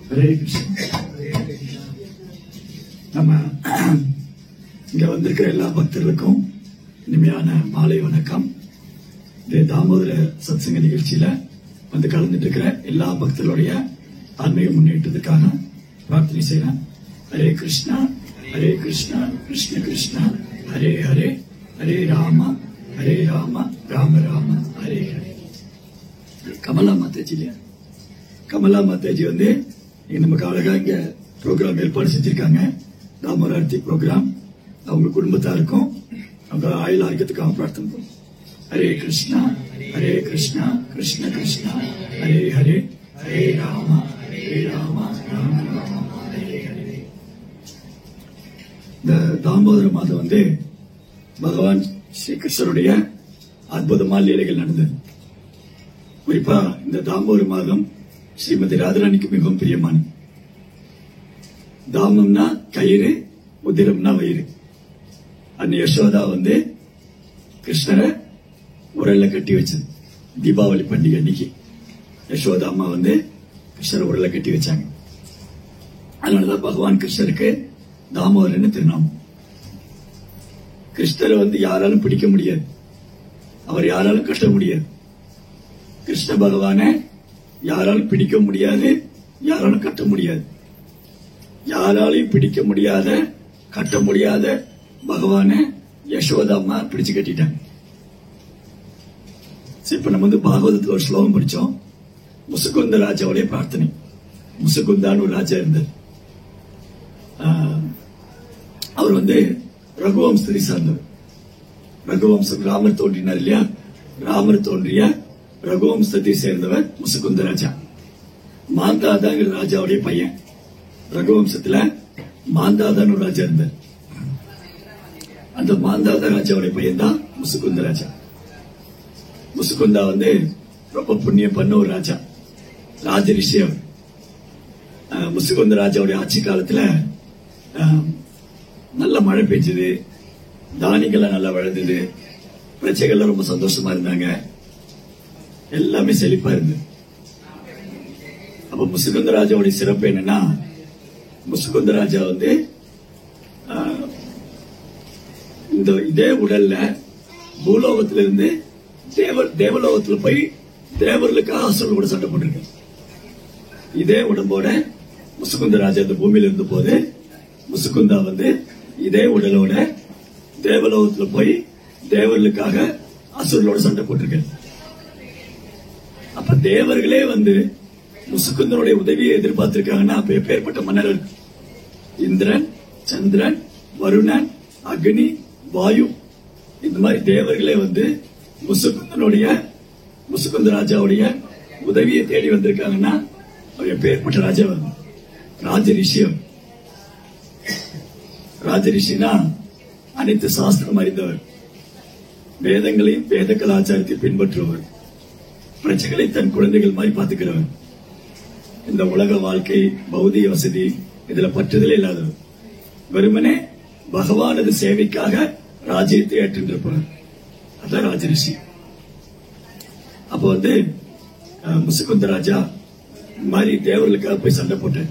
ஹரே கிருஷ்ணா. நம்ம இங்க வந்திருக்கிற எல்லா பக்தர்களுக்கும் இனிமையான மாலை வணக்கம். இந்த தாமோதர சத்சங்க நிகழ்ச்சியில வந்து கலந்துட்டு இருக்கிற எல்லா பக்தர்களுடைய ஆன்மீக முன்னேற்றத்துக்காக பிரார்த்தனை செய்யறேன். ஹரே கிருஷ்ணா ஹரே கிருஷ்ணா கிருஷ்ண கிருஷ்ணா ஹரே ஹரே ஹரே ராம ராம ராம ஹரே ஹரே. கமலா மாதாஜி இல்லையா? கமலா மாதாஜி வந்து நமக்கு அழகா இங்க ப்ரோக்ராம் ஏற்பாடு செஞ்சிருக்காங்க. தாமோதர ஆர்த்தி ப்ரோக்ராம். அவங்க குடும்பத்தாருக்கும் அவங்க ஆயுள் ஆரோக்கியத்துக்காக பிரார்த்தனை பண்ணுவோம். ஹரே கிருஷ்ணா கிருஷ்ண கிருஷ்ணா ஹரே ஹரே ஹரே ராம ராம ராம ஹரே ஹரே. இந்த தாமோதர மாதம் வந்து பகவான் ஸ்ரீ கிருஷ்ணருடைய அற்புதமான லீலைகள் நடந்தது. குறிப்பா இந்த தாமோதர மாதம் ஸ்ரீமதி ராதாராணிக்கு மிகவும் பிரியமானது. தாமம்னா கயிறு, உதிரம்னா வயிறு. அந்த யசோதா வந்து கிருஷ்ணரை உரல்ல கட்டி வச்சது. தீபாவளி பண்டிகை அன்னைக்கு யசோதா அம்மா வந்து கிருஷ்ணரை உரல்ல கட்டி வச்சாங்க. அதனாலதான் பகவான் கிருஷ்ணருக்கு தாமோதரன் திருநாமம். கிருஷ்ணரை வந்து யாராலும் பிடிக்க முடியாது, அவர் யாராலும் கட்ட முடியாது. கிருஷ்ண பகவான யாராலும் பிடிக்க முடியாது, யாராலும் கட்ட முடியாது. யாராலையும் பிடிக்க முடியாத, கட்ட முடியாத பகவான யசோதா அம்மா பிடிச்சு கட்டிட்டாங்க. இப்ப நம்ம வந்து பாகவதத்துல ஒரு ஸ்லோகம் படிச்சோம். முசுகுந்த ராஜாவுடைய பிரார்த்தனை. முசுகுந்தான்னு ஒரு ராஜா இருந்தார். அவர் வந்து ரகுவம்சத்தை சார்ந்தவர். ரகுவம்சம் ராமர் தோன்றினார் இல்லையா? ராமர் தோன்றிய ரகுவம்சத்தை சேர்ந்தவர் முசுகுந்த ராஜா. மாந்தாதாங்கிற ராஜாவுடைய பையன். ரகுவம்சத்துல மாந்தாதான் ஒரு ராஜா இருந்தார். அந்த மாந்தாதா ராஜாவுடைய பையன் தான் முசுகுந்த ராஜா. முசுகுந்தா வந்து ரொம்ப புண்ணியம் பண்ண ஒரு ராஜா, ராஜ ரிஷி. முசுகுந்த ராஜாவுடைய ஆட்சி காலத்துல நல்ல மழை பெஞ்சது, தானியங்கள்லாம் நல்லா வளர்ந்தது, பிரஜைகள்லாம் ரொம்ப சந்தோஷமா இருந்தாங்க, எல்லாமே செழிப்பா இருந்தது. அப்ப முசுகுந்த ராஜாவுடைய சிறப்பு என்னன்னா, முசுகுந்த ராஜா வந்து இந்த இதே உடல்ல பூலோகத்திலிருந்து தேவலோகத்துல போய் தேவர்களுக்காக அசுரர்கள் கூட சண்டை போட்டிருக்க. இதே உடம்போட முசுகுந்த ராஜா இந்த பூமியில இருந்த போது முசுகுந்தா வந்து இதே உடலோட தேவலோகத்துல போய் தேவர்களுக்காக அசுரர்களோட சண்டை போட்டிருக்க. அப்ப தேவர்களே வந்து முசுகுந்தனுடைய உதவியை எதிர்பார்த்திருக்காங்கன்னா அப்ப எப்பேற்பட்ட மன்னர்கள்? இந்திரன், சந்திரன், வருணன், அக்னி, வாயு, இந்த மாதிரி தேவர்களே வந்து முசுகுந்த ராஜாவுடைய உதவியை தேடி வந்திருக்காங்கன்னா அவர் எப்பேற்பட்ட ராஜா? ராஜ ரிஷியம். ராஜ ரிஷினா அனைத்து சாஸ்திரம் அறிந்தவர், வேதங்களையும் வேத கலாச்சாரத்தை பின்பற்றுபவர், பிரச்சனைகளை தன் குழந்தைகள் மாதிரி பாத்துக்கிறவர், இந்த உலக வாழ்க்கை பௌதிக வசதி இதுல பற்றுதலே இல்லாதவர், வெறுமனே பகவானது சேவைக்காக ராஜ்யத்தை ஏற்றிருப்பார். அதான் ராஜரிஷி. அப்போ வந்து முசுகுந்த ராஜா மாதிரி தேவர்களுக்காக போய் சண்டை போட்டு,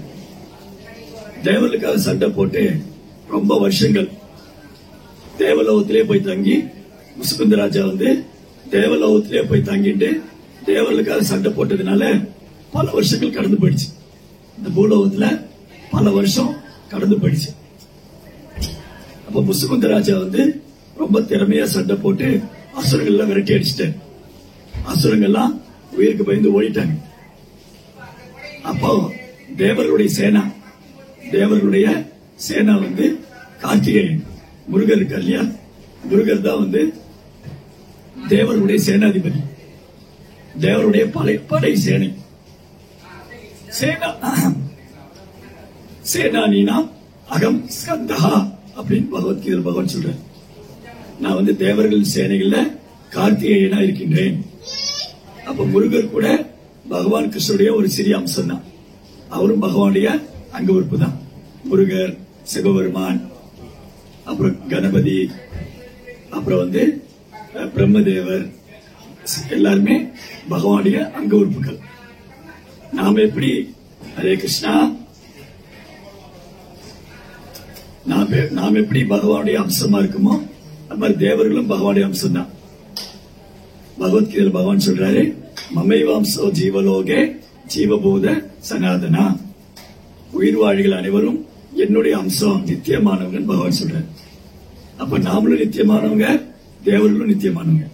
தேவர்களுக்காக சண்டை போட்டு ரொம்ப வருஷங்கள் தேவலோகத்திலே போய் தங்கி, முசுகுந்த ராஜா வந்து தேவலோகத்திலே போய் தங்கிட்டு தேவர்களுக்காக சண்டை போட்டதுனால பல வருஷங்கள் கடந்து போயிடுச்சு. இந்த பூலோகத்துல பல வருஷம் கடந்து போயிடுச்சு. அப்ப முசுகுந்த ராஜா வந்து ரொம்ப திறமையா சண்டை போட்டு அசுரங்கள்லாம் விரட்டி அடிச்சுட்டாரு. அசுரங்கள்லாம் உயிருக்கு பயந்து ஓடிட்டாங்க. அப்போ தேவர்களுடைய சேனா வந்து கார்த்திகேயன், முருகர் இருக்கா இல்லையா? முருகர் தான் வந்து தேவர்களுடைய சேனாதிபதி, தேவருடைய படை சேனை. சேனானினா அகம் ஸ்கந்தஹா அப்படின்னு பகவத்கீதை பகவான் சொல்ற. நான் வந்து தேவர்கள் சேனைகள்ல கார்த்திகேயனா இருக்கின்றேன். அப்ப முருகர் கூட பகவான் கிருஷ்ணனுடைய ஒரு சிறிய அம்சம் தான். அவரும் பகவானுடைய அங்க உறுப்பு தான். முருகர், சிவபெருமான், அப்புறம் கணபதி, அப்புறம் வந்து பிரம்மதேவர், எல்லாருமே பகவானுடைய அங்க உறுப்புகள். நாம எப்படி ஹரே கிருஷ்ணா. நாம் எப்படி பகவானுடைய அம்சமா இருக்குமோ அந்த மாதிரி தேவர்களும் பகவானுடைய அம்சம் தான். பகவத்கீதையில் பகவான் சொல்றாரு, மமைவாம்சோ ஜீவலோகே ஜீவபூத சனாதனா. உயிர்வாழிகள் அனைவரும் என்னுடைய அம்சம், நித்தியமானவங்க பகவான் சொல்றாரு. அப்ப நாமளும் நித்தியமானவங்க, தேவர்களும் நித்தியமானவங்க.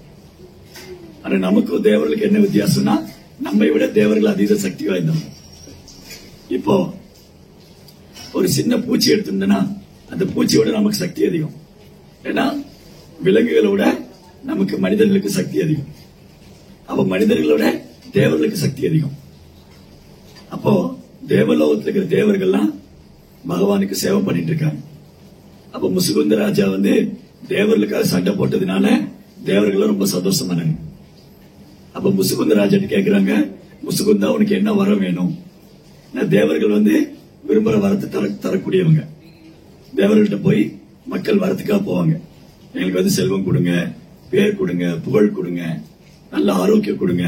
ஆனா நமக்கும் தேவர்களுக்கு என்ன வித்தியாசம்னா, நம்மை விட தேவர்கள் அதீத சக்தி வாய்ந்தவங்க. இப்போ ஒரு சின்ன பூச்சி எடுத்திருந்தனா அந்த பூச்சியோட நமக்கு சக்தி அதிகம். ஏன்னா விலங்குகளோட நமக்கு மனிதர்களுக்கு சக்தி அதிகம். அப்ப மனிதர்களோட தேவர்களுக்கு சக்தி அதிகம். அப்போ தேவலோகத்தில் இருக்கிற தேவர்கள்லாம் பகவானுக்கு சேவை பண்ணிட்டு இருக்காங்க. அப்ப முசுகுந்த ராஜா தேவர்களுக்காக சண்டை போட்டதுனால தேவர்கள் ரொம்ப சந்தோஷமானாங்க. அப்ப முசுகுந்த ராஜா கேக்குறாங்க, முசுகுந்தா உனக்கு என்ன வரம் வேணும்? தேவர்கள் விரும்புற வரத்தை தரக்கூடியவங்க. தேவர்கள்ட்ட போய் மக்கள் வரத்துக்காக போவாங்க. எங்களுக்கு செல்வம் கொடுங்க, பேர் கொடுங்க, புகழ் கொடுங்க, நல்ல ஆரோக்கியம் கொடுங்க.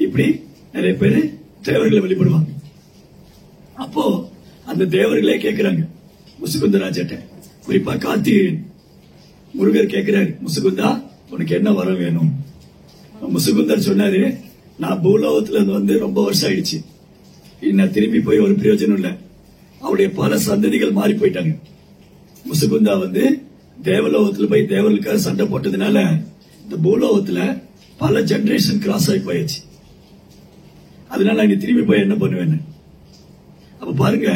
இப்படி நிறைய பேர் தேவர்களை வழிபடுவாங்க. அப்போ அந்த தேவர்களே கேட்கிறாங்க முசுகுந்த ராஜாட்ட, குறிப்பா கார்த்திகேயன் முருகர் கேட்கிறாரு, முசுகுந்தா உனக்கு என்ன வரம் வேணும்? முசுகுந்தர் சொன்னாரு, நான் பூலோகத்துல ரொம்ப வருஷம் ஆயிடுச்சு, இன்னும் திரும்பி போய் ஒரு பிரயோஜனம் இல்ல. அவருடைய பல சந்ததிகள் மாறி போயிட்டாங்க. முசுகுந்தா தேவலோகத்துல போய் தேவர்களுக்காக சண்டை போட்டதுனால இந்த பூலோகத்துல பல ஜெனரேஷன் கிராஸ் ஆகி போயாச்சு. அதனால இங்க திரும்பி போய் என்ன பண்ணுவேன்னு. அப்ப பாருங்க,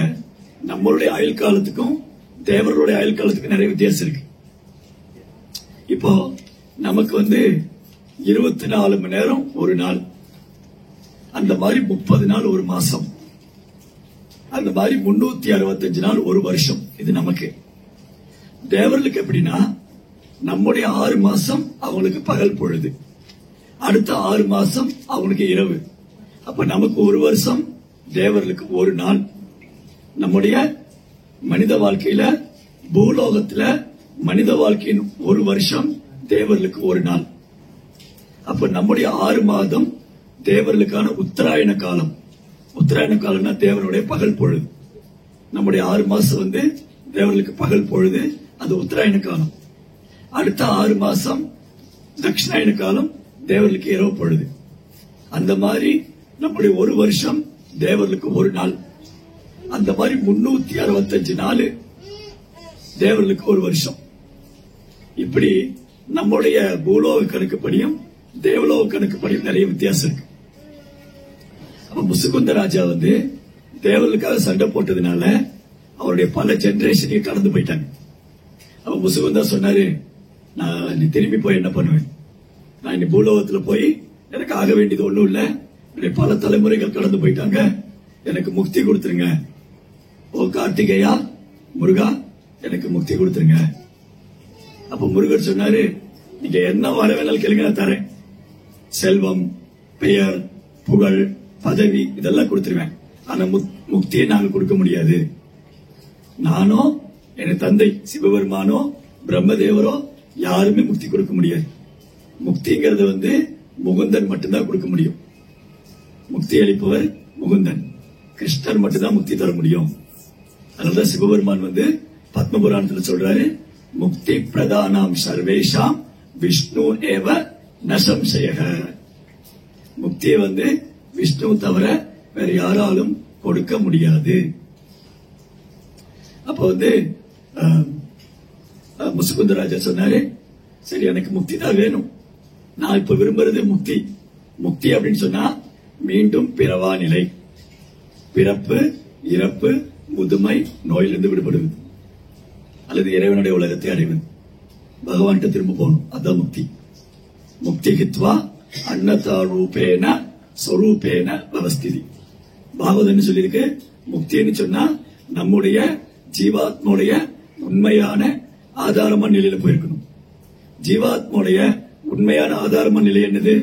நம்மளுடைய ஆயுள் காலத்துக்கும் தேவர்களுடைய ஆயுள் காலத்துக்கும் நிறைய வித்தியாசம் இருக்கு. இப்போ நமக்கு 24 மணி நேரம் ஒரு நாள், அந்த மாதிரி 30 நாள் ஒரு மாசம், அந்த மாதிரி 365 நாள் ஒரு வருஷம். இது நமக்கு. தேவர்களுக்கு எப்படின்னா, நம்முடைய 6 மாசம் அவங்களுக்கு பகல் பொழுது, அடுத்த 6 மாசம் அவங்களுக்கு இரவு. அப்ப நமக்கு ஒரு வருஷம், தேவர்களுக்கு ஒரு நாள். நம்முடைய மனித வாழ்க்கையில, பூலோகத்துல மனித வாழ்க்கையின் ஒரு வருஷம், தேவர்களுக்கு ஒரு நாள். அப்ப நம்முடைய 6 மாதம் தேவர்களுக்கான உத்தராயண காலம். உத்தராயண காலம்னா தேவனுடைய பகல் பொழுது. நம்முடைய 6 மாசம் தேவர்களுக்கு பகல் பொழுது, அது உத்தராயண காலம். அடுத்த 6 மாசம் தட்சிணாயன காலம், தேவர்களுக்கு இரவு பொழுது. அந்த மாதிரி நம்முடைய ஒரு வருஷம் தேவர்களுக்கு ஒரு நாள். அந்த மாதிரி 365 நாள் தேவர்களுக்கு ஒரு வருஷம். இப்படி நம்முடைய பூலோக கணக்குப்படியும் தேவலோக கணக்குப்படியும் நிறைய வித்தியாசம் இருக்கு. அப்ப முசுகுந்த ராஜா தேவர்களுக்காக சண்டை போட்டதுனால அவருடைய பல ஜெனரேஷனையும் கடந்து போயிட்டாங்க. அப்ப முசுகுந்தா சொன்னாரு, நான் திரும்பி போய் என்ன பண்ணுவேன்? நான் இனி பூலோகத்துல போய் எனக்கு ஆக வேண்டியது ஒண்ணும் இல்ல, பல தலைமுறைகள் கடந்து போயிட்டாங்க, எனக்கு முக்தி கொடுத்துருங்க. ஓ கார்த்திகேயா, முருகா, எனக்கு முக்தி கொடுத்துருங்க. அப்ப முருகர் சொன்னாரு, நீங்க என்ன வர வேணாலும் கேளுங்க, நான் தரேன். செல்வம், பெயர், புகழ், பதவி இதெல்லாம் கொடுத்துருவேன். ஆனா முக்தியை நாங்க கொடுக்க முடியாது. நானோ என் தந்தை சிவபெருமானோ பிரம்மதேவரோ யாருமே முக்தி கொடுக்க முடியாது. முக்திங்கிறது முகுந்தன் மட்டும்தான் கொடுக்க முடியும். முக்தி அளிப்பவர் முகுந்தன், கிருஷ்ணர் மட்டும்தான் முக்தி தர முடியும். அதனாலதான் சிவபெருமான் பத்ம புராணத்தில் சொல்றாரு, முக்தி பிரதானம் சர்வேஷாம் விஷ்ணு ஏவ நசம்சயக. முக்தியை விஷ்ணு தவிர வேற யாராலும் கொடுக்க முடியாது. அப்ப முசுகுந்த ராஜா சொன்னாரு, சரி எனக்கு முக்தி தான் வேணும், நான் இப்ப விரும்புறது முக்தி. முக்தி அப்படின்னு சொன்னா மீண்டும் பிறவா நிலை, பிறப்பு, இறப்பு, முதுமை, நோயிலிருந்து விடுபடுவது, அல்லது இறைவனுடைய உலகத்தை அடைவது, பகவான்கிட்ட திரும்ப போகணும். அதான் முக்தி. முக்தி ஹித்வா அன்னதா ரூபேன ஸ்வரூபேன பவஸ்திதி. பாகவதன் சொல்லியிருக்கு, முக்தின்னு சொன்னா நம்முடைய ஜீவாத்மோடைய உண்மையான ஆதாரமான நிலையில போயிருக்கணும். ஜீவாத்மோடைய உண்மையான ஆதாரமான நிலை என்னது?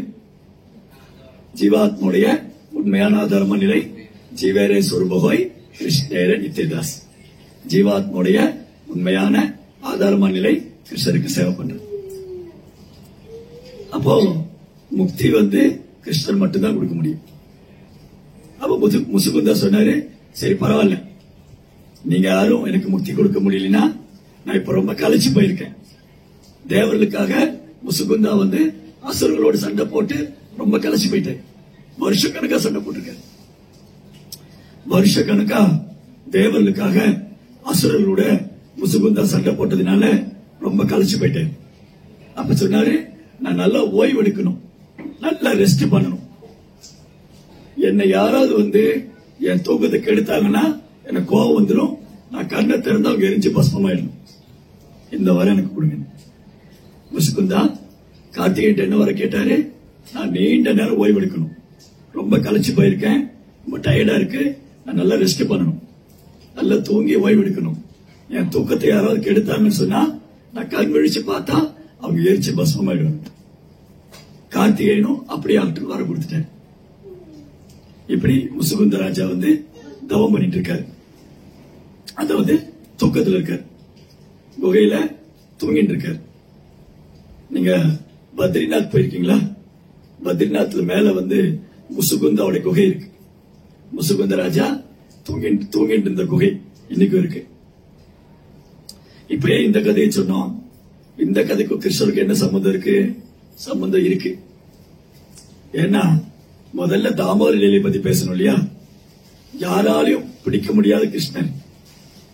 ஜீவாத்மோடைய உண்மையான ஆதாரமான நிலை ஜீவேரே சொருபகோய் கிருஷ்ணேரே நித்யதாஸ். ஜீவாத்மோடைய உண்மையான ஆதாரமான நிலை கிருஷ்ணருக்கு சேவை பண்றது. அப்போ முக்தி கிருஷ்ணர் மட்டும்தான் கொடுக்க முடியும். அப்ப முசுகுந்தா சொன்னாரு, சரி பரவாயில்ல, நீங்க யாரும் எனக்கு முக்தி கொடுக்க முடியலன்னா நான் இப்ப ரொம்ப கலைச்சு போயிருக்கேன். தேவர்களுக்காக முசுகுந்தா அசுரர்களோடு சண்டை போட்டு ரொம்ப கலைச்சு போயிட்டேன். வருஷக்கணக்கா சண்டை போட்டிருக்கேன். வருஷக்கணக்கா தேவர்களுக்காக அசுரர்களோட முசுகுந்தா சண்டை போட்டதுனால ரொம்ப கலைச்சு போயிட்டேன். அப்ப சொன்னாரு, நான் நல்லா ஓய்வு எடுக்கணும், நல்லா ரெஸ்ட் பண்ணணும். என்னை யாராவது என் தூக்கத்தை கெடுத்தாங்கன்னா எனக்கு கோவம் வந்துடும். நான் கண்ணை திறந்து அவங்க எரிஞ்சு பஸ்மமாயிடணும். இந்த வரை எனக்கு கொடுங்க. முசுகுந்தா கார்த்திகை என்ன வர கேட்டாரு. நான் நீண்ட நேரம் ஓய்வு எடுக்கணும், ரொம்ப கலைச்சு போயிருக்கேன், ரொம்ப டயர்டா இருக்கு, நான் நல்லா ரெஸ்ட் பண்ணணும், நல்லா தூங்கி ஓய்வு எடுக்கணும். என் தூக்கத்தை யாராவது கெடுத்தாங்கன்னு சொன்னா நான் கண் விழிச்சு பார்த்தா அவங்க எரிச்சு பஸ்மமாயிடுவாங்க. கார்த்திகேயனும் அப்படியே ஆக்டர் வர கொடுத்துட்டேன். இப்படி முசுகுந்த ராஜா தவம் பண்ணிட்டு இருக்காரு. அதாவது தூக்கத்தில் இருக்காரு, குகையில தூங்கிட்டு இருக்காரு. நீங்க பத்ரிநாத் போயிருக்கீங்களா? பத்ரிநாத்ல மேல முசுகுந்தாவுடைய குகை இருக்கு. முசுகுந்த ராஜா தூங்கிட்டு இருந்த குகை இன்னைக்கும் இருக்கு. இப்பயே இந்த கதையை சொன்னோம். இந்த கதைக்கு கிருஷ்ணருக்கு என்ன சம்பந்தம் இருக்கு? சம்பந்தம் இருக்கு. ஏன்னா முதல்ல தாமோதர லீலை பத்தி பேசணும் இல்லையா? யாராலையும் பிடிக்க முடியாத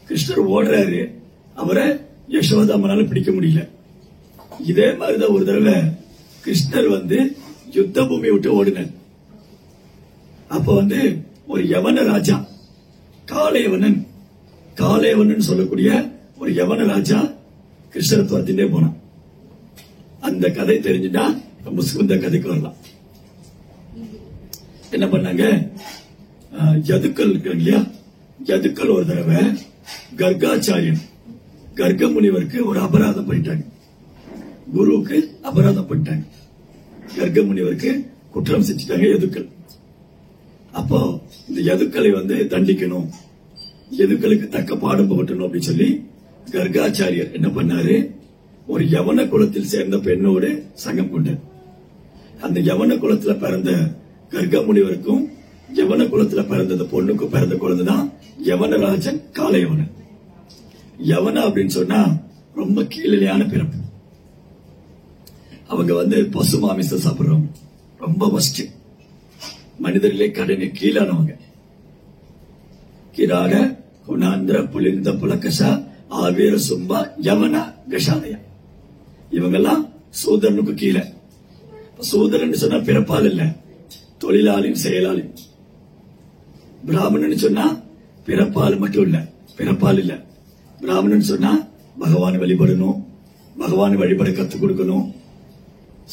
கிருஷ்ணர் ஓடுறாரு, அவரை யசோதாமனால பிடிக்க முடியல. இதே மாதிரிதான் ஒரு தடவை கிருஷ்ணர் யுத்த பூமி விட்டு ஓடினார். அப்ப ஒரு யவன ராஜா, காளையவனன் சொல்லக்கூடிய ஒரு யவன ராஜா கிருஷ்ணரை துரத்திட்டே போனான். அந்த கதை தெரிஞ்சுட்டா முசுகுந்த கதைக்கு வரலாம். என்ன பண்ணாங்க? யதுக்கள் இருக்கு இல்லையா? யதுக்கள் ஒரு தடவை கர்காச்சாரியன், கர்க முனிவருக்கு ஒரு அபராதம் பண்ணிட்டாங்க. குருவுக்கு அபராதம் பண்ணிட்டாங்க. கர்க முனிவருக்கு குற்றம் செஞ்சுட்டாங்க யதுக்கள். அப்போ இந்த யதுக்களை தண்டிக்கணும், யதுக்களுக்கு தக்க பாடம் புகட்டணும் அப்படின்னு சொல்லி கர்காச்சாரியர் என்ன பண்ணாரு? ஒரு யவன குலத்தில் சேர்ந்த பெண்ணோடு சங்கம் கொண்டார். அந்த யவன குலத்துல பிறந்த கர்க முனிவருக்கும் யவன குலத்துல பிறந்த பொண்ணுக்கும் பிறந்த குழந்தைதான் யவனராஜன் காளையவனன். யவன அப்படின்னு சொன்னா ரொம்ப கீழலையான பிறப்பு. அவங்க பசு மாமிசம் சாப்பிடுறவங்க, ரொம்ப வஸ்ட், மனிதர்களே கடனை கீழானவங்க. கிராட குணாந்திர புலிந்த புலக்கசா ஆவேர சும்பா யவன கஷாதயா, இவங்கெல்லாம் சூதரனுக்கு கீழே. சூதரன் சொன்னா பிறப்பால் இல்ல, தொழிலாளியும் செயலாளியும். பிராமணன் சொன்னா பிறப்பால் மட்டும் இல்ல, பிறப்பால் இல்ல. பிராமணன் சொன்னா பகவானை வழிபடணும், பகவானை வழிபட கத்துக் கொடுக்கணும்,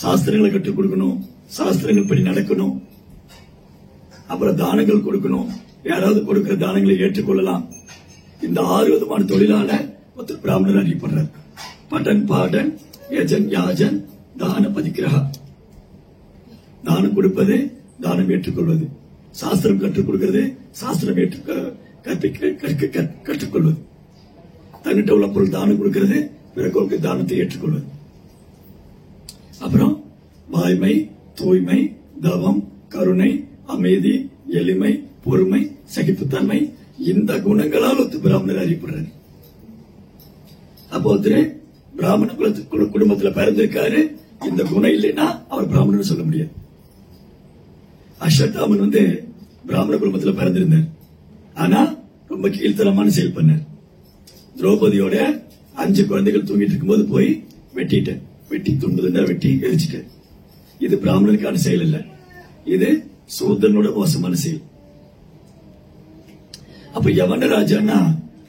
சாஸ்திரங்களை கற்றுக் கொடுக்கணும், சாஸ்திரங்கள் படி நடக்கணும், அப்புறம் தானங்கள் கொடுக்கணும், யாராவது கொடுக்கிற தானங்களை ஏற்றுக்கொள்ளலாம். இந்த 6 விதமான தொழிலால ஒருத்தர் பிராமணர் அறியப்படுறார். பட்டன் பாடன் யஜன் யாஜன் தான பதிக்கிரகா. தானம் கொடுப்பது, தானம் ஏற்றுக்கொள்வது, சாஸ்திரம் கற்றுக் கொடுக்கிறது, சாஸ்திரம் கற்றுக்கொள்வது, தன்னிட்ட உள்ள பொருள் தானம் கொடுக்கிறது, பிறகு தானத்தை ஏற்றுக்கொள்வது. அப்புறம் வாய்மை, தூய்மை, தவம், கருணை, அமைதி, எளிமை, பொறுமை, சகிப்புத்தன்மை, இந்த குணங்களால் பிராமணர் அறியப்படுறாரு. அப்போ பிராமண குடும்பத்துல பிறந்திருக்காரு, இந்த குணம் இல்லைன்னா அவர் பிராமணன் சொல்ல முடியாது. அஸ்வத்தாமன் பிராமண குடும்பத்துல பிறந்திருந்தார், ஆனா ரொம்ப கீழ்த்தரமான செயல் பண்ணார். திரௌபதியோட 5 குழந்தைகள் தூங்கிட்டு இருக்கும்போது போய் வெட்டிட்டேன், வெட்டி துண்டுதுண்டா வெட்டி எரிச்சிட்டேன். இது பிராமணனுக்கான செயல் இல்ல, இது சூதரனோட மோசமான செயல். அப்ப யவன ராஜான்னா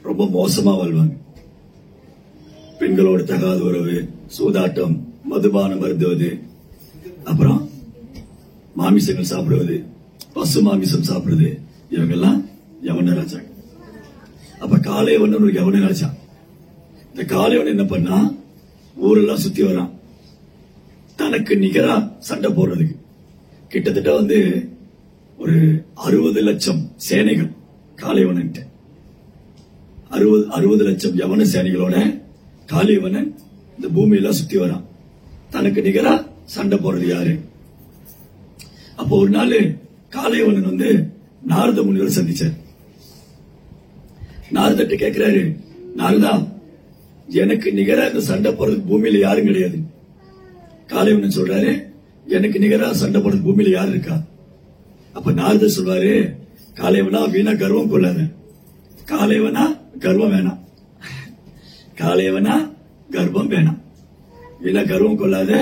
ரொம்ப மோசமா வாழ்வாங்க. பெண்களோட தகாத உறவு, சூதாட்டம், மதுபானம் அருந்துவது, அப்புறம் மாமிசங்கள் சாப்பிடுவது, பசு மாமிசம் சாப்பிடுவது, இவங்கெல்லாம் யவன ராஜா. அப்ப காளையவன் ஒரு யவன ராஜா. இந்த காளையவன் என்ன பண்ணா, ஊரெல்லாம் சுத்தி வரான் தனக்கு நிகரா சண்டை போடுறதுக்கு. கிட்டத்தட்ட ஒரு 60 லட்சம் சேனைகள் காளையவன், 60 லட்சம் யவன சேனைகளோட காளையவனன் இந்த பூமியெல்லாம் சுத்தி வரான். தனக்கு நிகரா சண்டை போடுறது யாரு? அப்போ ஒரு நாள் காளையவனன் நாரத முனிவர் சந்திச்சார். நாரதட்ட கேட்கிறாரு, நாரதா, எனக்கு நிகரா இந்த சண்டை போறதுக்கு பூமியில யாரும் கிடையாது. காளைவன் சொல்றாரு, எனக்கு நிகரா சண்டை போறதுக்கு பூமியில யாரு இருக்கா? அப்ப நாரதர் சொல்வாரு, காளைவனா வீணா கர்வம் கொள்ளாத, காளைவனா கர்வம் வேணாம், காளைவனா கர்வம் வேணாம், வீணா கர்வம் கொள்ளாத.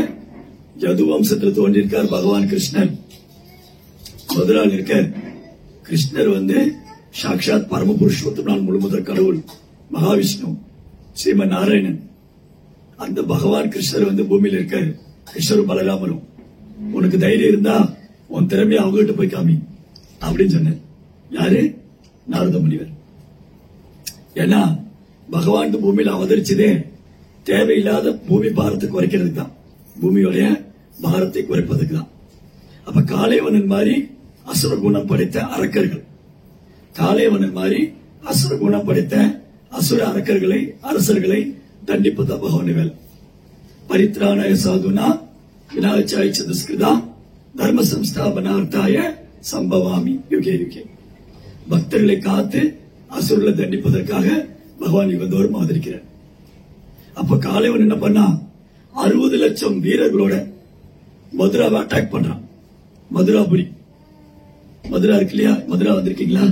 யது வம்சத்துல தோன்றிருக்கார் பகவான் கிருஷ்ணன், முதலாள் இருக்கார். கிருஷ்ணர் சாட்சாத் பரமபுருஷோத்தமன் முழுமுதற் கடவுள் மகாவிஷ்ணு ஸ்ரீமன் நாராயணன். அந்த பகவான் கிருஷ்ணர் பூமியில இருக்காரு. கிருஷ்ணரும் பலராமரும், உனக்கு தைரியம் இருந்தா உன் திறமையை அவங்ககிட்ட போய் காமி அப்படின்னு சொன்னார். யாரு? நாரத முனிவர். ஏன்னா பகவான் பூமியில அவதரிச்சதே தேவையில்லாத பூமி பாரத்தை குறைக்கிறதுக்கு தான், பூமியோடைய பாரத்தை குறைப்பதற்கு தான். அப்ப காளைவனன் மாதிரி அசுர குணம் படைத்த அரக்கர்கள், காளைவனன் மாதிரி அசுர குணம் படைத்த அசுர அரக்கர்களை அரசர்களை தண்டிப்பதா பகவான் வேலை. பரித்ராணாய சாதுனா விநாயகாய சதுஸ்கிருதா தர்ம சம்ஸ்தாபனார்த்தாய சம்பவாமி யுகே யுகே. பக்தர்களை காத்து அசுரர்களை தண்டிப்பதற்காக பகவான் யுகந்தோறும் ஆதரிக்கிறார். அப்ப காளைவன் என்ன பண்ணா, 60 லட்சம் வீரர்களோட மதுராவை அட்டாக் பண்றான். மதுராபுரி, மதுரா இருக்கு இல்லையா? மதுரா வந்திருக்கீங்களா?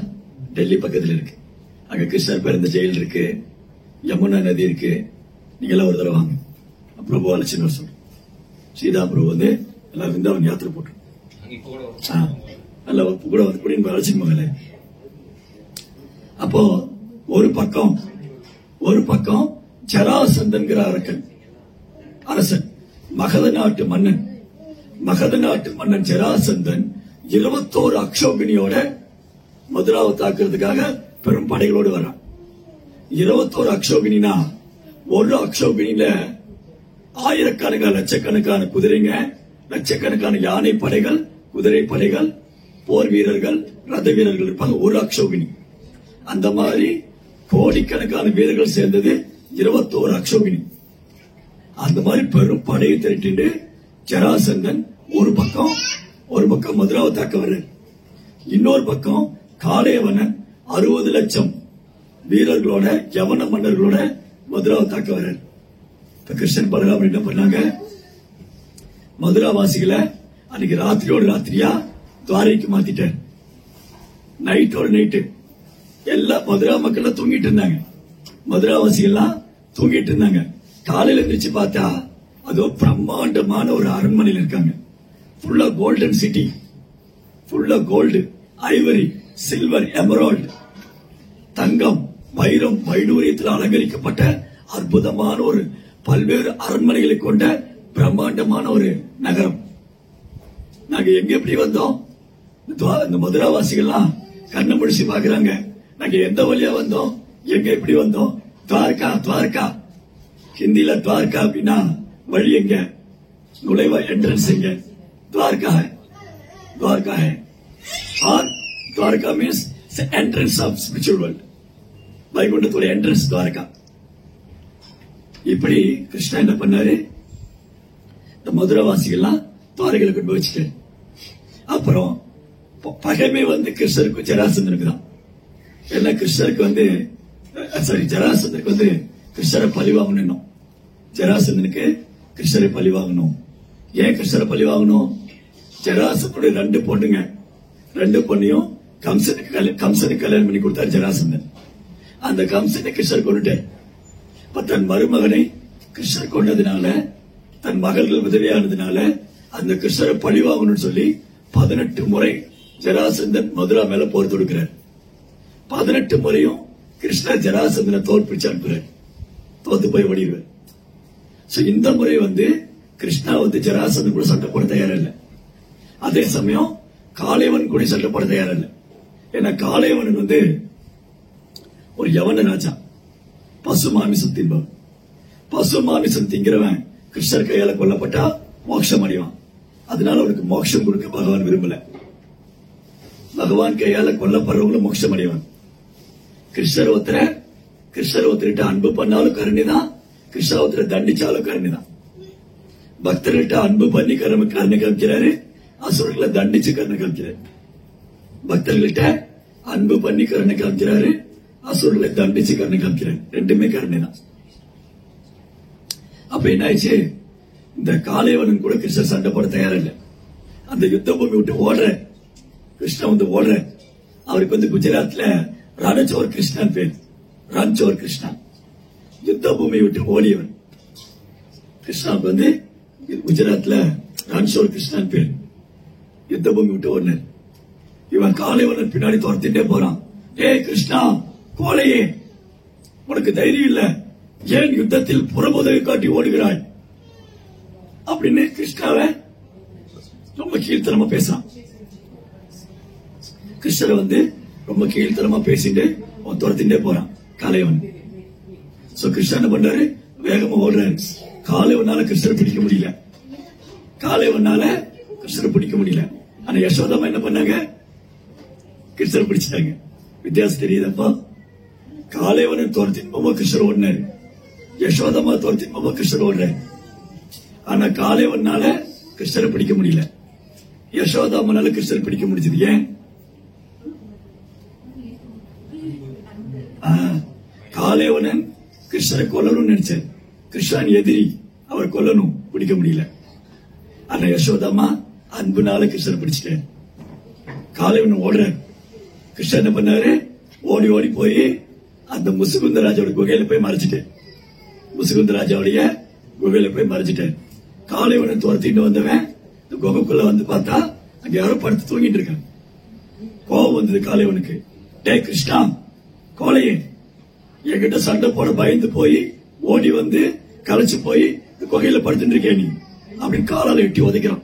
டெல்லி பக்கத்துல இருக்கு. அங்க கிருஷ்ணர் பிறந்த ஜெயில் இருக்கு, யமுனா நதி இருக்கு. நீங்க எல்லாம் ஒரு தடவை வாங்க. பிரபு அழைச்சின்னு வர சொல்றேன். சீதா பிரபு எல்லாரும் விருந்தாவன் யாத்திரை போட்டு நல்லா கூட வந்து அழைச்சின்னு போகல. அப்போ ஒரு பக்கம் ஜராசந்தன்கிற அரசன், மகத நாட்டு மன்னன் ஜராசந்தன் 21 அக்ஷோகினியோட மதுராவை தாக்குறதுக்காக பெரும் படைகளோடு வரான். 21 அக்ஷோகினா, ஒரு அக்ஷோகினில ஆயிரக்கணக்கான லட்சக்கணக்கான குதிரைங்க, லட்சக்கணக்கான யானை படைகள், குதிரை படைகள், போர் வீரர்கள், ரத வீரர்கள் இருப்பாங்க ஒரு அக்ஷோகினி. அந்த மாதிரி கோடிக்கணக்கான வீரர்கள் சேர்ந்தது 21 அக்ஷோகினி. அந்த மாதிரி பெரும் படையை திரட்டிட்டு ஜராசந்தன் ஒரு பக்கம் மதுராவை தாக்க வர்ற, இன்னொரு பக்கம் காளைவனன் 60 லட்சம் வீரர்களோட யவன மன்னர்களோட மதுராவை தாக்க வர்ற. இப்ப கிருஷ்ணன் பலராமன் என்ன பண்ணாங்க, மதுராவாசிகளை அன்னைக்கு ராத்திரியோட ராத்திரியா துவாரைக்கு மாத்திட்டார். நைட்டோட நைட்டு எல்லா மதுரா மக்கள் தூங்கிட்டு இருந்தாங்க, மதுராவாசிகள்லாம் தூங்கிட்டு இருந்தாங்க. காலையில எந்திரிச்சு பார்த்தா அதோ பிரம்மாண்டமான ஒரு அரண்மனையில் இருக்காங்க. ஃபுல்லா கோல்டன் சிட்டி, ஃபுல்லா கோல்டு, ஐவரி, சில்வர், எமரால்டு, தங்கம், வைரம், வைடூரியத்தில் அலங்கரிக்கப்பட்ட அற்புதமான ஒரு பல்வேறு அரண்மனைகளை கொண்ட பிரம்மாண்டமான ஒரு நகரம். நாங்க எங்க எப்படி வந்தோம்? இந்த மதுராவாசிகள்லாம் கண்ணை முடிச்சு பாக்குறாங்க, நாங்க எந்த வழியா வந்தோம், எங்க எப்படி வந்தோம்? துவாரகா, ஹிந்தில துவாரகா அப்படின்னா வழி எங்க, நுழைவா, என்ட்ரன்ஸ் எங்க? துவாரகா है और Dwarka means entrance of spiritual world, வைகுண்டத்தோட என்ட்ரன்ஸ் துவாரகா. இப்படி கிருஷ்ணா என்ன பண்ணாரு, இந்த மதுரவாசிகள்லாம் துவாரகையில கொண்டு போய் வச்சுட்டு, அப்புறம் பகைமை கிருஷ்ணருக்கு ஜராசந்தனுக்கு தான். ஏன்னா கிருஷ்ணருக்கு ஜராசந்தனுக்கு கிருஷ்ணரை பழிவாங்கணும். ஜராசந்தனுக்கு கிருஷ்ணரை பழிவாங்கணும். ஏன் கிருஷ்ணரை பழிவாங்கணும்? ஜராசந்தனுடைய 2 பொண்ணுங்க, 2 பொண்ணையும் கம்சனுக்கு கல்யாணம் பண்ணி கொடுத்தாரு ஜராசந்தன். அந்த கம்சனை கிருஷ்ணர் கொண்டுட்டார். தன் மருமகனை கிருஷ்ணர் கொண்டதுனால, தன் மகள்கள் உதவியானதுனால அந்த கிருஷ்ணரை பழிவாங்கணும்னு சொல்லி 18 முறை ஜராசந்தன் மதுரா மேல போர் தொடுக்கிறார். 18 முறையும் கிருஷ்ணர் ஜராசந்தனை தோற்பிச்சு அனுப்புறார், தோத்து போய் ஓடிடுவார். இந்த முறை கிருஷ்ணா ஜராசந்தன் கூட சண்டை போட தயாரா இல்ல. அதே சமயம் காளைவன் கூட சண்டை போட தயாரா இல்ல. ஏன்னா காளைவன் ஒரு யவன ராஜா, பசு மாமிசம் தின்பவன். பசு மாமிசம் திங்கிறவன் கிருஷ்ணர் கையால கொல்லப்பட்டா மோட்சம் அடைவான். அதனால அவனுக்கு மோட்சம் கொடுக்க பகவான் விரும்பல. பகவான் கையால கொல்லப்படுறவங்கள மோட்சம் அடைவான். கிருஷ்ணர் ஒருத்தர்கிட்ட அன்பு பண்ணாலும் கருணைதான், கிருஷ்ணர் ஒருத்தரை தண்டிச்சாலும் கருணைதான். பக்தர்கிட்ட அன்பு பண்ணி கருணை காமிக்கிறாரு, அசுரர்களை தண்டிச்சு கருணை காமிக்கிறாரு. பக்தர்கள்ட்ட அன்பு பண்ணி கருணை காமிக்கிறாரு, அசுரர்களை தண்டிச்சு கருணை காமிக்கிறாரு. ரெண்டுமே கருணை தான். அப்ப என்ன ஆயிடுச்சு, இந்த காளைவனும் கூட கிருஷ்ணர் சண்டை போட தயாரா இல்ல. அந்த யுத்த பூமி விட்டு ஓடுற கிருஷ்ணன் வந்து ஓடுற. அவருக்கு வந்து குஜராத்ல ரணச்சோர் கிருஷ்ணன் பேர். ரன்சோர் கிருஷ்ணா யுத்த பூமி விட்டு ஓடியவன். கிருஷ்ணாவுக்கு வந்து குஜராத்ல ரன்சோர் கிருஷ்ணன் பேர். யுத்த பூமி விட்டு ஓடினார். இவன் காளைவனன் பின்னாடி துரத்திட்டே போறான். ஏய் கிருஷ்ணா, கோழையே, உனக்கு தைரியம் இல்ல, ஏன் யுத்தத்தில் புறமுதலை காட்டி ஓடுகிறாய் அப்படின்னு கிருஷ்ணாவை ரொம்ப கீழ்த்தனமா பேசான். கிருஷ்ணரை வந்து ரொம்ப கீழ்த்தனமா பேசிட்டு அவன் துரத்திட்டே போறான் காளைவன். கிருஷ்ணன் என்ன பண்றாரு, வேகமா ஓடுறாரு. காளைவனால கிருஷ்ணரை பிடிக்க முடியல. காளைவனால கிருஷ்ணரை பிடிக்க முடியல. ஆனா யசோதாமா என்ன பண்ணாங்க, கிருஷ்ணரை பிடிச்சிட்டாங்க. வித்தியாசம் தெரியுதப்பா. காளைவனை துரத்தின் போமா கிருஷ்ணர் ஓடினாரு, யசோதாமா துரத்தின் போமா கிருஷ்ணர் ஓடுறாரு. ஆனா காளைவனால கிருஷ்ணரை பிடிக்க முடியல, யசோதாமனால கிருஷ்ணரை பிடிக்க முடிஞ்சது. ஏன்? காளைவனன் கிருஷ்ணரை கொல்லணும்னு நினைச்சார். கிருஷ்ணன் எதிரி, அவர் கொல்லணும், பிடிக்க முடியல. ஆனா யசோதாமா அன்புனால கிருஷ்ணரை பிடிச்சிட்டார். காளைவன் ஓடுற. கிருஷ்ணன் என்ன பண்ணாரு, ஓடி ஓடி போய் அந்த முசுகுந்தராஜோட குகையில போய் மறைச்சிட்டேன். முசுகுந்தராஜாவுடைய குகையில போய் மறைச்சிட்டேன். காளைவனை துரத்திட்டு வந்தவன் குகைக்குள்ள வந்து பார்த்தா அங்க யாரோ படுத்து தூங்கிட்டு இருக்காங்க. கோபம் வந்தது காளைவனுக்கு. டே கிருஷ்ணா, கோழையே, என்கிட்ட சண்டை போட பயந்து போய் ஓடி வந்து களைச்சு போய் குகையில படுத்துட்டு இருக்கேன் நீ அப்படின்னு காலால எட்டி உதைக்கிறான்.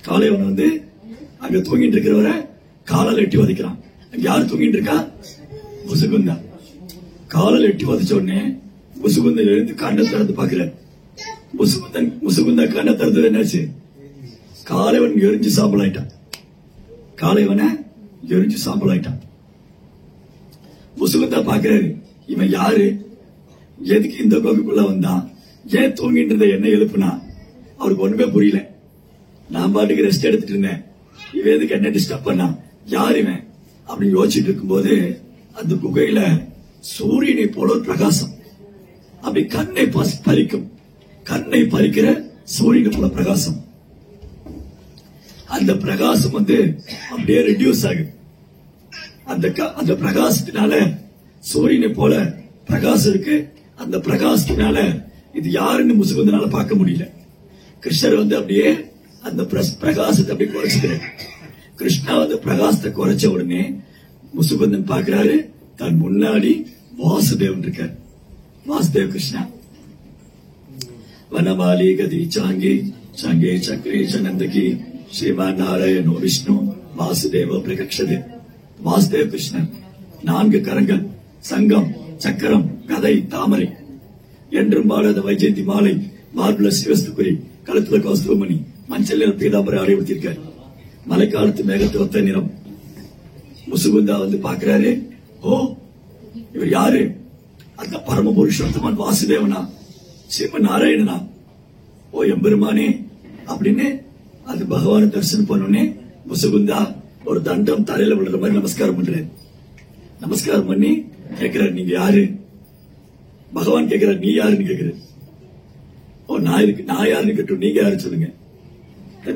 காளைவன் வந்து அங்க தூங்கிட்டு இருக்கிறவரை காலால எட்டி உதைக்கிறான். அங்க யாரு தூங்கிட்டு இருக்கா? முசுகுந்தா. காலால எட்டி உதைச்ச உடனே முசுகுந்தன் எழுந்து கண்ணை திறந்து பாக்குறாரு. முசுகுந்தா கண்ணை திறந்து என்னாச்சு, காளைவன் எரிஞ்சு சாம்பல் ஆயிட்டான். காளைவனை எரிஞ்சு சாம்பல் ஆயிட்டான். முசுகுந்தா பாக்குறாரு, இவன் யாரு, எதுக்கு இந்த கோகுக்குள்ள வந்தான், ஏன் தூங்கிட்டு இருந்த என்ன எழுப்புனா? அவருக்கு ஒண்ணுமே புரியல. நான் பாட்டுக்கு ரெஸ்ட் எடுத்துட்டு இருந்தேன், இவன் எதுக்கு என்ன டிஸ்டர்ப் பண்ணா, யார் இவன் அப்படின்னு யோசிச்சுட்டு இருக்கும்போது அந்த குகையில சூரியனை போல ஒரு பிரகாசம் அப்படி கண்ணை பறிக்கும். கண்ணை பறிக்கிற சூரியனை போல பிரகாசம். அந்த பிரகாசம் வந்து அப்படியே ரெடியூஸ் ஆகுது. அந்த பிரகாசத்தினால சூரியனை போல பிரகாசம் இருக்கு. அந்த பிரகாசத்தினால இது யாருன்னு முசுகுந்தனால பார்க்க முடியல. கிருஷ்ணர் வந்து அப்படியே அந்த பிரகாசத்தை அப்படியே குறைச்சுக்கிறார். கிருஷ்ணா வந்து பிரகாசத்தை குறைச்ச உடனே முசுகுந்தன் பார்க்கிறாரு, தன் முன்னாடி வாசுதேவன் இருக்கார். வாசுதேவ் கிருஷ்ணா. வனமாலி கதி சாங்கி சங்கே சக்கரே சனந்தகி ஸ்ரீமான் நாராயணோ விஷ்ணு வாசுதேவ பிரகக்ஷதே. வாசுதேவ கிருஷ்ணன் 4 கரங்கள், சங்கம், சக்கரம், கதை, தாமரை, என்றும் பாடாத வைஜெயந்தி மாலை, மார்புல சிவஸ்துக்குரி, கழுத்துல கௌஸ்துவமணி, மஞ்சள் நிற பீதாம்பரை அடைவுத்திருக்கார். மழைக்காலத்து மேகத்தை ஒத்த நிறம். முசுகுந்தா வந்து பாக்குறாரு, ஓ இவர் யாரு, அந்த பரம புருஷோத்தமன் வாசுதேவனா, ஸ்ரீமன் நாராயணனா, ஓ எம்பெருமானே அப்படின்னு அந்த பகவான தரிசனம் பண்ணோடனே முசுகுந்தா ஒரு தண்டம் தரையில விழுற மாதிரி நமஸ்காரம் பண்றாரு. நமஸ்காரம் பண்ணி கேட்கிறார், நீங்க யாரு? பகவான் கேட்கிறார், நீ யாருன்னு கேட்கிறார். ஓ நான் யாருன்னு கேட்டோம், நீங்க யாரு சொல்லுங்க.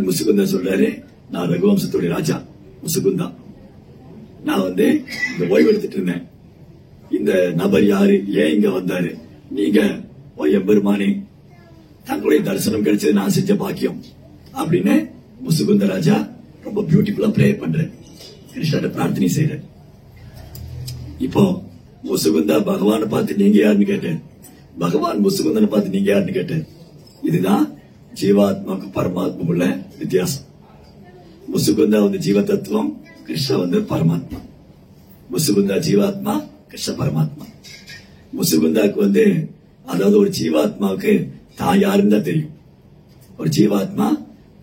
முசுகுந்தா சொல்றாரு, நான் ரகுவம்சத்துடைய ராஜா முசுகுந்தா. நான் வந்து இந்த ஓய்வு எடுத்துட்டு இருந்தேன். இந்த நபர் யாரு, ஏன் இங்க வந்தாரு, நீங்க ஓ எம்பெருமானே, தங்களுடைய தரிசனம் கிடைச்சது நான் செஞ்ச பாக்கியம் அப்படின்னு முசுகுந்த ராஜா ரொம்ப பியூட்டிஃபுல்லா பிரேயர் பண்றேன். கிருஷ்ணாட்ட பிரார்த்தனை செய்யறேன். இப்போ முசுகுந்தா பகவானை பார்த்து நீங்க யாருன்னு கேட்டேன், பகவான் முசுகுந்தனை பார்த்து நீங்க யாருன்னு கேட்டேன். இதுதான் ஜீவாத்மாக்கு பரமாத்மா உள்ள வித்தியாசம். முசுகுந்தா வந்து ஜீவ தத்துவம், கிருஷ்ணா வந்து பரமாத்மா. முசுகுந்தா ஜீவாத்மா, கிருஷ்ண பரமாத்மா. முசுகுந்தாக்கு வந்து அதாவது ஒரு ஜீவாத்மாவுக்கு தான் யாருன்னு தான் தெரியும். ஒரு ஜீவாத்மா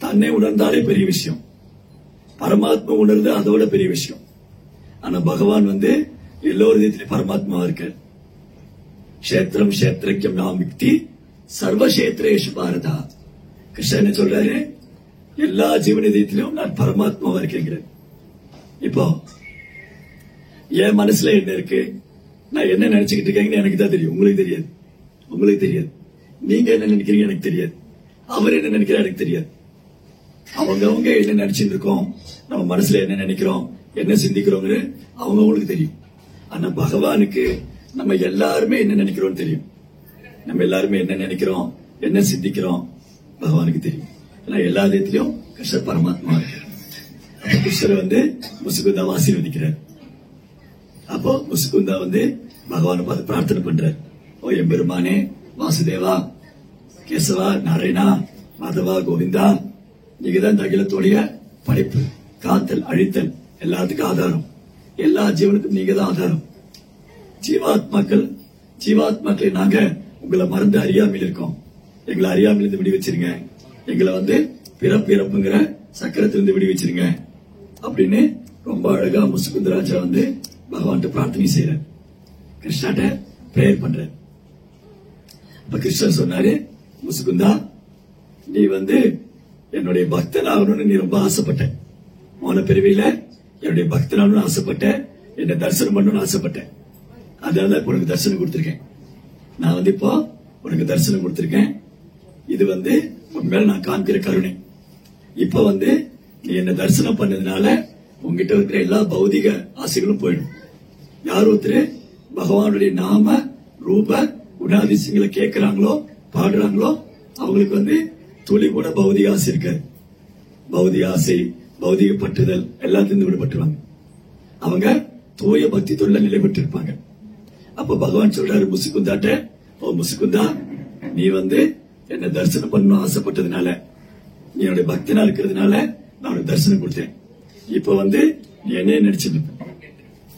தன்னை உணர்ந்தாலே பெரிய விஷயம், பரமாத்மா உணர்ந்து அதோட பெரிய விஷயம். ஆனா பகவான் வந்து எல்லோரும் பரமாத்மா இருக்கு. கஷேத்திரம் கஷேத்திரக்கியம் நாம் யுக்தி சர்வகஷேத்ரேஷு பாரதா. கிருஷ்ணன் சொல்றாரு, எல்லா ஜீவனிதயத்திலும் நான் பரமாத்மாவா இருக்கேங்கிறேன். இப்போ என் மனசுல என்ன இருக்கு, நான் என்ன நினைச்சுக்கிட்டு இருக்கேன்னு எனக்கு தான் தெரியும், உங்களுக்கு தெரியாது. உங்களுக்கு தெரியாது. நீங்க என்ன நினைக்கிறீங்க எனக்கு தெரியாது. அவர் என்ன நினைக்கிறார் எனக்கு தெரியாது. அவங்க என்ன நினைச்சுட்டு இருக்கோம், நம்ம மனசுல என்ன நினைக்கிறோம், என்ன சிந்திக்கிறோங்கிற அவங்களுக்கு தெரியும். ஆனா பகவானுக்கு நம்ம எல்லாருமே என்ன நினைக்கிறோம் தெரியும். நம்ம எல்லாருமே என்ன நினைக்கிறோம், என்ன சிந்திக்கிறோம் பகவானுக்கு தெரியும். எல்லா விதத்திலும் கிருஷ்ணர் பரமாத்மா இருக்கிறார். கிருஷ்ணர் முசுகுந்தா ஆசீர்வதிக்கிறார். அப்போ முசுகுந்தா பகவானை பார்த்து பிரார்த்தனை பண்றார். ஓ எம்பெருமானே, வாசுதேவா, கேசவா, நாராயணா, மாதவா, கோவிந்தா, நீங்கதான் இந்த அகிலத்தோடைய படைப்பு, காத்தல், அழித்தல், எல்லாத்துக்கும் ஆதாரம். எல்லா ஜீவனுக்கும் நீங்க தான் ஆதாரம். ஜீவாத்மாக்களை நாங்க உங்களை மறந்து அறியாமையில் இருக்கோம். எங்களை அறியாமையிலிருந்து விடி வச்சிருங்க. எங்களை பிறப்புங்கிற சக்கரத்திலிருந்து விடி வச்சிருங்க அப்படின்னு ரொம்ப அழகா முசுகுந்தராஜா பகவான் பிரார்த்தனை செய்யற, கிருஷ்ணாட்ட பிரேயர் பண்ற. அப்ப கிருஷ்ணர் சொன்னாரு, முசுகுந்தா, நீ என்னுடைய பக்தன் ஆகணும்னு நீ ரொம்ப ஆசைப்பட்ட. மோன பிரிவில என்னுடைய பக்தன் ஆகணும்னு ஆசைப்பட்ட, என்ன தரிசனம் பண்ணணும்னு ஆசைப்பட்டேன். அதனால உனக்கு தரிசனம் கொடுத்திருக்கேன். நான் இப்போ உனக்கு தரிசனம் கொடுத்திருக்கேன். இது உண்மையில நான் காண்கிற கருணை. இப்ப நீ என்ன தரிசனம் பண்ணதுனால உங்ககிட்ட இருக்கிற எல்லா பௌதிக ஆசைகளும் போயிடும். யார் ஒருத்தர் பகவானுடைய நாம ரூப குணாதிசயங்களை கேட்கிறாங்களோ, பாடுறாங்களோ, அவங்களுக்கு துளி கூட பௌதிக ஆசை இருக்காது. பௌதிக ஆசை, பௌதிக பற்றுதல் எல்லாத்திலிருந்து விடுபட்டுருவாங்க. அவங்க தூய பக்தி தொழில நிலை பெற்று இருப்பாங்க. அப்ப பகவான் சொல்றாரு முசுகுந்தாட்ட, ஓ முசுகுந்தா, நீ என்ன தரிசனம் பண்ணணும் ஆசைப்பட்டதுனால, நீ என்னுடைய பக்தனா இருக்கிறதுனால நான் உனக்கு தரிசனம் கொடுத்தேன். இப்ப நீ என்னைய நினைச்சிட்டு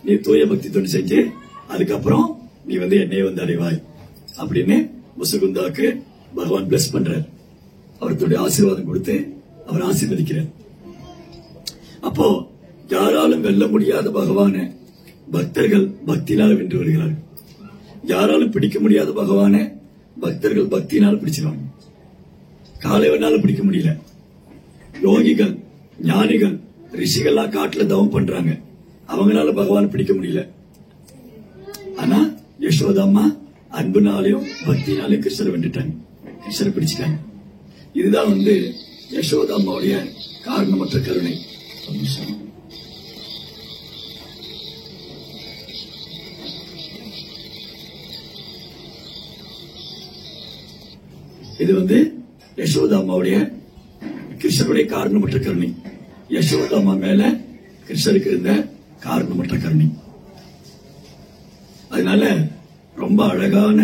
நீ தூய பக்தி தொண்டு செஞ்சு அதுக்கப்புறம் நீ என்னைய அடைவாய் அப்படின்னு முசுகுந்தாவுக்கு பகவான் பிளஸ் பண்றார். அவருடைய ஆசீர்வாதம் கொடுத்து அவர் ஆசீர்வதிக்கிறார். அப்போ யாராலும் வெல்ல முடியாத பகவான பக்தர்கள் பக்தியினால் வென்று வருகிறார்கள். யாராலும் பிடிக்க முடியாத பகவான பக்தர்கள் பக்தியினால் பிடிச்சிருவாங்க. காலைவனால பிடிக்க முடியல. யோகிகள், ஞானிகள், ரிஷிகள்லாம் காட்டுல தவம் பண்றாங்க, அவங்களால பகவான் பிடிக்க முடியல. ஆனா யசோதாம்மா அன்புனாலையும் பக்தினாலையும் கிருஷ்ணரை வென்றுட்டாங்க, கிருஷ்ணரை பிடிச்சிட்டாங்க. இதுதான் யசோதாம்மாவுடைய காரணமற்ற கருணை. இது யசோதாம்மாவுடைய கிருஷ்ணருடைய காரணமற்ற கருணை. யசோதாம்மா மேல கிருஷ்ணருக்கு இருந்த காரணமற்ற கருணை. அதனால ரொம்ப அழகான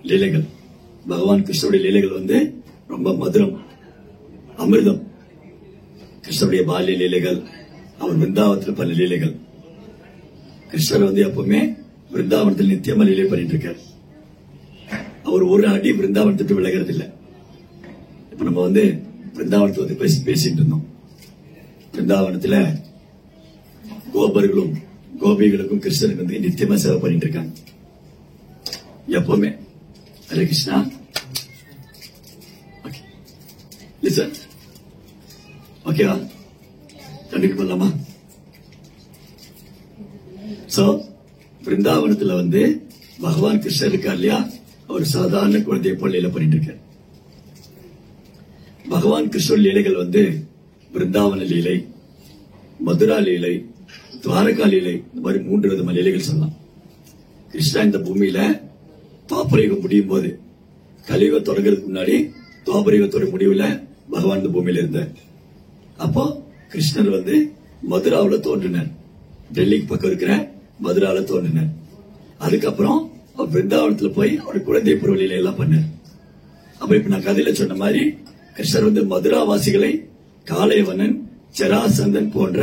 லீலைகள், பகவான் கிருஷ்ணருடைய லீலைகள் ரொம்ப மதுரம், அமிர்தம். கிருஷ்ணருடைய பால்ய லீலைகள், அவர் விருந்தாவனத்தில் பல லீலைகள். கிருஷ்ணர் எப்பவுமே விருந்தாவனத்தில் நித்தியமா லீலை பண்ணிட்டு இருக்கார். அவர் ஒரு அடி விருந்தாவனத்துக்கு விலகிறது இல்லை. இப்ப நம்ம விருந்தாவனத்தை பேசிட்டு இருந்தோம். விருந்தாவனத்துல கோபர்களும் கோபிகளுக்கும் கிருஷ்ணருக்கு நித்தியமா சேவை பண்ணிட்டு இருக்காங்க எப்பவுமே. ஹரே கிருஷ்ணா. ஓகேவா? கண்டிப்பா பண்ணலாமா? சோ விருந்தாவனத்துல பகவான் கிருஷ்ணர் இருக்கா இல்லையா, அவர் சாதாரண குழந்தைய பள்ளியில பண்ணிட்டு இருக்கார். பகவான் கிருஷ்ணர் லீலைகள் விருந்தாவன லீலை, மதுரா லீலை, துவாரகா லீலை, இந்த மாதிரி 3 விதமான லீலைகள் சொல்லலாம். கிருஷ்ணா இந்த பூமியில துவாபரயுகம் முடியும் போது, கலியுகம் தொடங்குறதுக்கு முன்னாடி துவாபரயுகத்தோட முடிவுல பகவான் இந்த பூமியில இருந்தார். அப்போ கிருஷ்ணர் மதுராவில தோன்றினார். டெல்லிக்கு பக்கம் இருக்கிற மதுராவில தோன்றினார். அதுக்கப்புறம் அவர் பிருந்தாவனத்துல போய் அவர் குழந்தை பருவலில எல்லாம் பண்ணார். அப்ப இப்ப நான் கதையில சொன்ன மாதிரி கிருஷ்ணர் மதுராவாசிகளை காளைவனன், ஜராசந்தன் போன்ற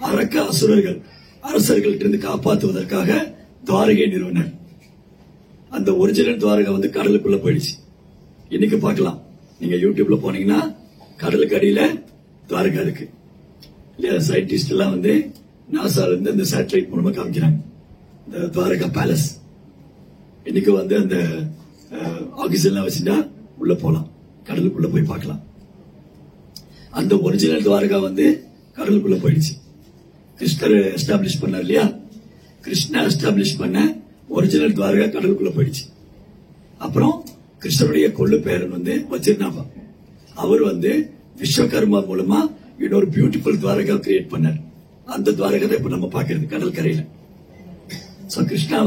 அரக்க அசுரர்கள், அரசர்கள்ட்ட இருந்து காப்பாற்றுவதற்காக துவாரகை நிறுவனர். அந்த ஒரிஜினல் துவாரகை கடலுக்குள்ள போயிடுச்சு. இன்னைக்கு பார்க்கலாம், நீங்க யூடியூப்ல போனீங்கன்னா கடலுக்கு அடியில துவாரகா இருக்கு. சயின்டிஸ்ட் எல்லாம் நாசால இருந்து இந்த சேட்டலைட் மூலமா காமிக்கிறாங்க இந்த துவாரகா பேலஸ். இன்னைக்கு அந்த ஆக்சிஜன் வச்சுட்டா உள்ள போலாம், கடலுக்குள்ள போய் பார்க்கலாம். அந்த ஒரிஜினல் துவாரகா கடலுக்குள்ள போயிடுச்சு. கிருஷ்ணர் எஸ்டாப்ளிஷ் பண்ணார் இல்லையா, கிருஷ்ணா எஸ்டாப்ளிஷ் பண்ண ஒரிஜினல் துவாரகா கடலுக்குள்ள போயிடுச்சு. அப்புறம் கிருஷ்ணருடைய கொள்ளு பேரன் வச்சிருந்தாப்பா, அவர் விஸ்வகர்மா மூலமா இன்னொரு பியூட்டிஃபுல் துவாரகா கிரியேட் பண்ணார். அந்த துவாரகை இப்ப நம்ம பாக்குறது கடல் கரையில. கிருஷ்ணா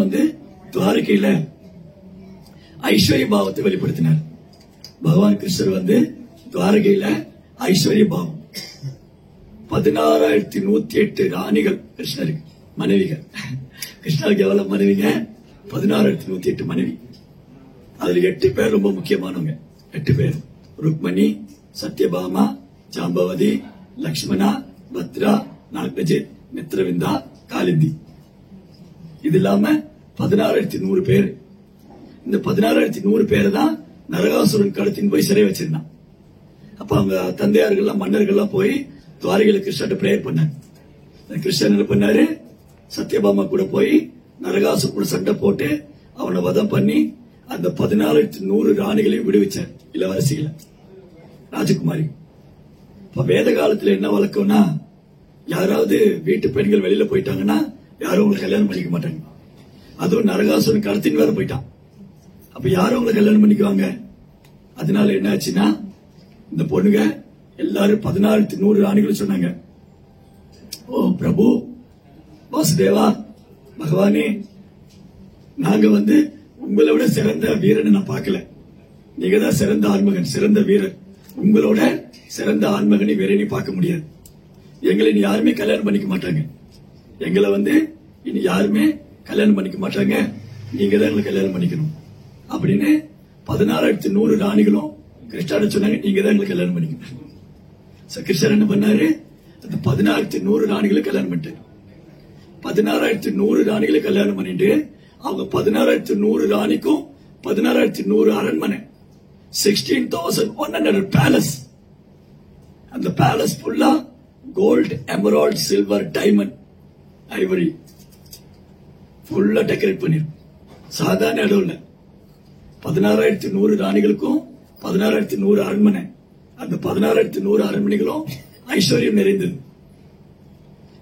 துவாரகையில ஐஸ்வர்ய பாவத்தை வெளிப்படுத்தினார். பகவான் கிருஷ்ணர் துவாரகையில ஐஸ்வர்ய பாவம் 16,108 ராணிகள் கிருஷ்ணருக்கு மனைவிகள். கிருஷ்ணருக்கு எவ்வளவு மனைவிங்க? 16,108 மனைவி. அதுல 8 பேர் ரொம்ப முக்கியமானவங்க. 8 பேர் ருக்மணி, சத்யபாமா, ஜாம்பவதி, லக்ஷ்மணா, பத்ரா, நாகஜித், மித்ரவிந்தா, காலிந்தி. இது இல்லாம 16,100 பேர். இந்த 16,100 பேர் தான் நரகாசுரன் கழுத்தின் போய் சிறை வச்சிருந்தான். அப்ப அவங்க தந்தையார்கள் மன்னர்கள்லாம் போய் துவாரகையில கிருஷ்ணன் பிரேயர் பண்ணாங்க. கிருஷ்ணன் என்ன பண்ணாரு, சத்யபாமா கூட போய் நரகாசுரன் கூட சண்டை போட்டு அவனை வதம் பண்ணி அந்த 16,100 ராணிகளையும் விடுவிச்சார். இளவரசிகளை, ராஜகுமாரி. இப்ப வேத காலத்துல என்ன வழக்கம்னா, யாராவது வீட்டு பெண்கள் வெளியில போயிட்டாங்கன்னா யாரும் அவங்களை கல்யாணம் பண்ணிக்க மாட்டாங்க. அதுவும் நரகாசுரன் கடத்தின் வேற போயிட்டான். அப்ப யாரும் அவங்களை கல்யாணம் பண்ணிக்குவாங்க. அதனால என்ன ஆச்சுன்னா, இந்த பொண்ணுங்க எல்லாரும் 16,100 ராணிகள் சொன்னாங்க, ஓ பிரபு, வாசுதேவா, பகவானே, நாங்க உங்களை விட சிறந்த வீரனை நான் பார்க்கல. நீங்க தான் சிறந்த ஆன்மகன், சிறந்த வீரர். உங்களோட சிறந்த ஆன்மகனை வேற நீ பார்க்க முடியாது. எங்களை இனி யாருமே கல்யாணம் பண்ணிக்க மாட்டாங்க. எங்களை இனி யாருமே கல்யாணம் பண்ணிக்க மாட்டாங்க. நீங்க தான் எங்களை கல்யாணம் பண்ணிக்கணும் அப்படின்னு 16,100 ராணிகளும் கிருஷ்ணாட சொன்னாங்க, நீங்க தான் எங்களை கல்யாணம் பண்ணிக்கணும். கிருஷ்ணர் என்ன பண்ணாரு, அந்த 16,100 ராணிகளை கல்யாணம் பண்ணிட்டு 16,100 ராணிகளை கல்யாணம் பண்ணிட்டு அவங்க 16,100 ராணிக்கும் 16,100 அரண்மனை, 16,100 பேலஸ். அந்த பேலஸ் ஃபுல்லா gold, emerald, silver, diamond, ivory ஃபுல்லா டெக்கரேட் பண்ணிருக்கும். சாதாரண இடம் இல்ல. 16,100 ராணிகளுக்கும் 16,100 அரண்மனை. அந்த 16,100 அரண்மனைகளும் ஐஸ்வர்யம் நிறைந்தது.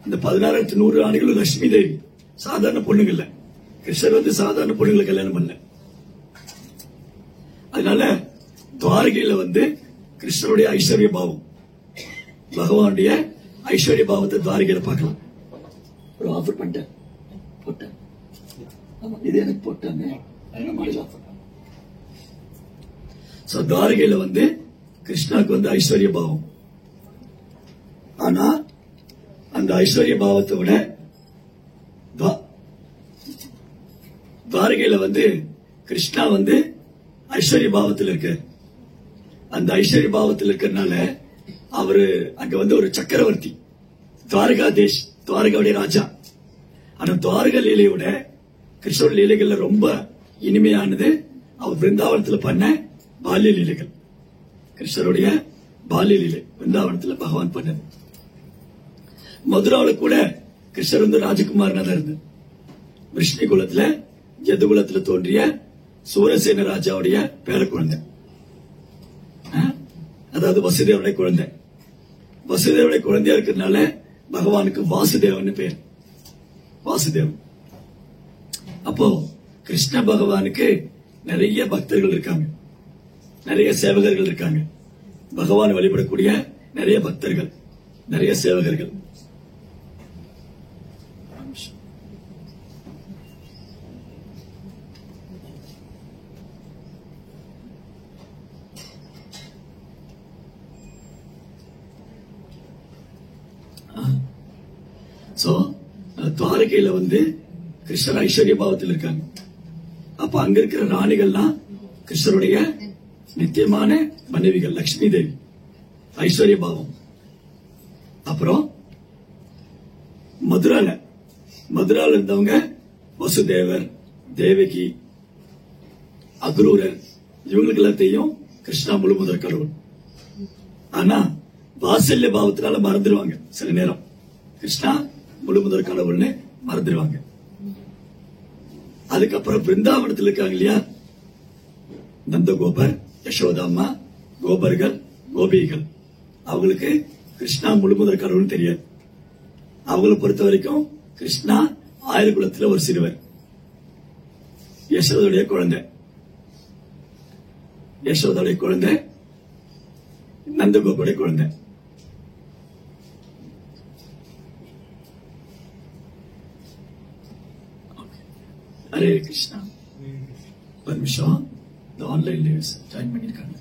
அந்த 16,100 ராணிகளும் லட்சுமி தேவி, சாதாரண பொண்ணுங்க இல்ல. கிருஷ்ணர் சாதாரண பொண்ணுங்களை கல்யாணம் பண்ணல. அதனால துவாரகையில கிருஷ்ணருடைய ஐஸ்வர்ய பாவம், பகவானுடைய ஐஸ்வர்ய பாவத்தை துவாரகையில பார்க்கலாம். ஒரு ஆஃபர் பண்ணிட்டேன், போட்டேன். இது எனக்கு போட்டாங்க. துவாரகையில கிருஷ்ணாக்கு ஐஸ்வர்ய பாவம். ஆனா அந்த ஐஸ்வர்ய பாவத்தை விட துவாரகையில கிருஷ்ணா ஐஸ்வர்ய பாவத்தில் இருக்கு. அந்த ஐஸ்வர்ய பாவத்தில் இருக்கிறதுனால அவரு அங்க ஒரு சக்கரவர்த்தி, துவாரகா தேஷ், துவாரகாவுடைய ராஜா. ஆனா துவாரகா லீலையோட கிருஷ்ணோட லீலைகள்ல ரொம்ப இனிமையானது அவர் பிருந்தாவனத்தில் பண்ண பால்ய லீலைகள். கிருஷ்ணருடைய பால்ய லீலை பிருந்தாவனத்தில் பகவான் பண்ணது. மதுராவில் கூட கிருஷ்ணர் ராஜகுமாரனா தான் இருந்தது. விஷ்ணு குலத்துல, யது குலத்துல தோன்றிய சூரசேன ராஜாவுடைய பேர குழந்தை, அதாவது வசுதேவனுடைய குழந்தை. வசுதேவனுடைய குழந்தையா இருக்கிறதுனால பகவானுக்கு வாசுதேவன் பேர், வாசுதேவன். அப்போ கிருஷ்ண பகவானுக்கு நிறைய பக்தர்கள் இருக்காங்க, நிறைய சேவகர்கள் இருக்காங்க. பகவான் வழிபடக்கூடிய நிறைய பக்தர்கள், நிறைய சேவகர்கள். துவாரகையில கிருஷ்ணர் ஐஸ்வர்ய பாவத்தில் இருக்காங்க. அப்ப அங்க இருக்கிற ராணிகள்லாம் கிருஷ்ணருடைய நித்தியமான மனைவிகள், லட்சுமி தேவி, ஐஸ்வர்ய பாவம். அப்புறம் மதுரால இருந்தவங்க வசுதேவர், தேவகி, அக்ரூரர், இவங்களுக்கு எல்லாத்தையும் கிருஷ்ணா முழு முதற் கடவுள். ஆனா வாத்சல்ய பாவத்தினால மறந்துடுவாங்க. சில நேரம் கிருஷ்ணா முழு முதற் கடவுள்னு மறந்துடுவாங்க. அதுக்கப்புறம் பிருந்தாவனத்தில் இருக்காங்க இல்லையா, நந்தகோபர், யசோதாம்மா, கோபர்கள், கோபிகள், அவங்களுக்கு கிருஷ்ணா முழு முதற் கடவுள்னு தெரியாது. அவங்களை பொறுத்த வரைக்கும் கிருஷ்ணா ஆயிரகுலத்தில் ஒரு சிறுவர், யசோதையுடைய குழந்தை, யசோதையுடைய குழந்தை, நந்தகோபுடைய குழந்தை. ஹரே கிருஷ்ணா. ஒரு நிமிஷம், இந்த ஆன்லைன் ஜாயின் பண்ணிருக்காங்க.